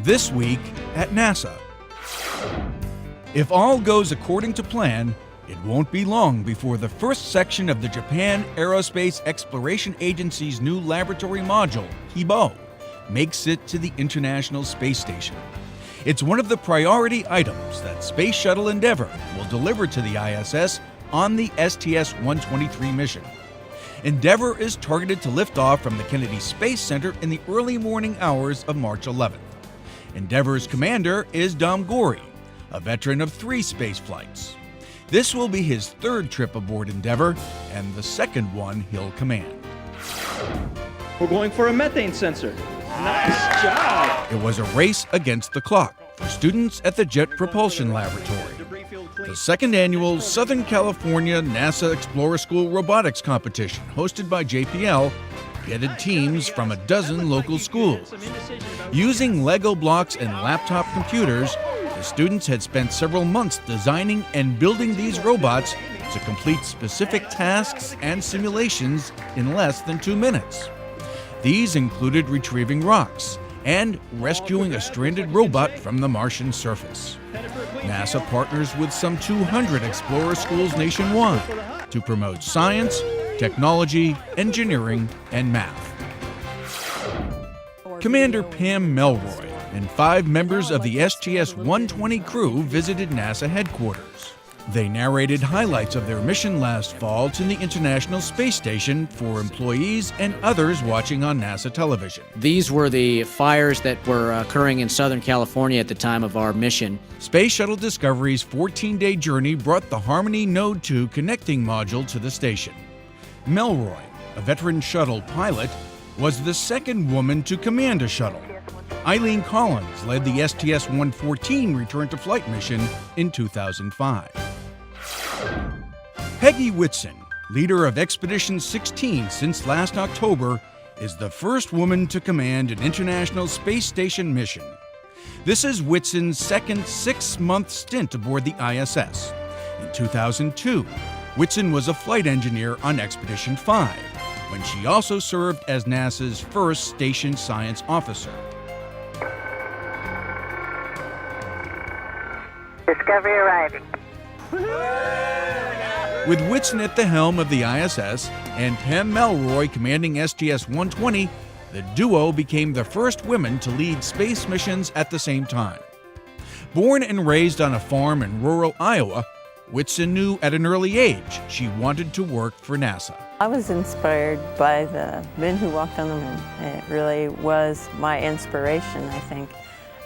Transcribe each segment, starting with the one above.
This week at NASA. If all goes according to plan, it won't be long before the first section of the Japan Aerospace Exploration Agency's new laboratory module, HIBO, makes it to the International Space Station. It's one of the priority items that Space Shuttle Endeavour will deliver to the ISS on the STS-123 mission. Endeavour is targeted to lift off from the Kennedy Space Center in the early morning hours of March 11th. Endeavour's commander is Dom Gori, a veteran of 3 space flights. This will be his 3rd trip aboard Endeavour and the 2nd one he'll command. We're going for a methane sensor. Nice job! It was a race against the clock for students at the Jet Propulsion Laboratory. The 2nd annual Southern California NASA Explorer School Robotics Competition, hosted by JPL, pitted teams from a dozen local schools. Using Lego blocks and laptop computers, the students had spent several months designing and building these robots to complete specific tasks and simulations in less than 2 minutes. These included retrieving rocks and rescuing a stranded robot from the Martian surface. NASA partners with some 200 Explorer schools nationwide to promote science, technology, engineering, and math. Commander Pam Melroy and 5 members of the STS-120 crew visited NASA headquarters. They narrated highlights of their mission last fall to the International Space Station for employees and others watching on NASA television. These were the fires that were occurring in Southern California at the time of our mission. Space Shuttle Discovery's 14-day journey brought the Harmony Node 2 connecting module to the station. Melroy, a veteran shuttle pilot, was the 2nd woman to command a shuttle. Eileen Collins led the STS-114 return-to-flight mission in 2005. Peggy Whitson, leader of Expedition 16 since last October, is the first woman to command an International Space Station mission. This is Whitson's 2nd 6-month stint aboard the ISS. In 2002, Whitson was a flight engineer on Expedition 5, when she also served as NASA's first station science officer. Discovery arriving. With Whitson at the helm of the ISS and Pam Melroy commanding STS-120, the duo became the first women to lead space missions at the same time. Born and raised on a farm in rural Iowa, Whitson knew at an early age she wanted to work for NASA. I was inspired by the men who walked on the moon. It really was my inspiration, I think,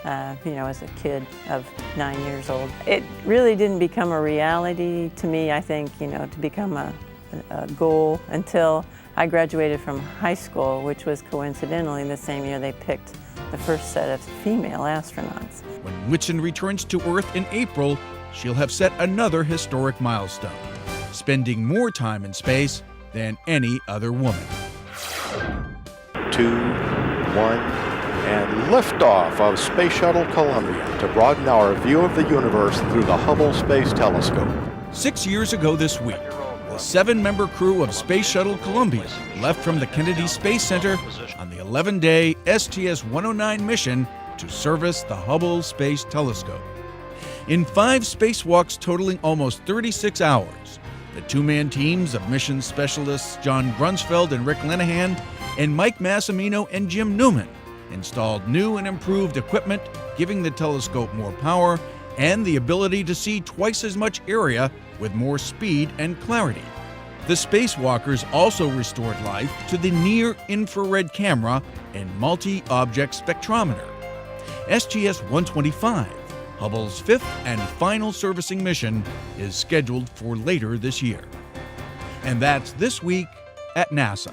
as a kid of 9 years old. It really didn't become a reality to me, I think, to become a goal until I graduated from high school, which was coincidentally the same year they picked the first set of female astronauts. When Whitson returns to Earth in April, she'll have set another historic milestone, spending more time in space than any other woman. 2, 1, and liftoff of Space Shuttle Columbia to broaden our view of the universe through the Hubble Space Telescope. 6 years ago this week, the 7-member crew of Space Shuttle Columbia left from the Kennedy Space Center on the 11-day STS-109 mission to service the Hubble Space Telescope. In 5 spacewalks totaling almost 36 hours, the 2-man teams of mission specialists John Grunsfeld and Rick Linehan and Mike Massimino and Jim Newman installed new and improved equipment, giving the telescope more power and the ability to see twice as much area with more speed and clarity. The spacewalkers also restored life to the near-infrared camera and multi-object spectrometer. STS-125, Hubble's 5th and final servicing mission, is scheduled for later this year. And that's This Week at NASA.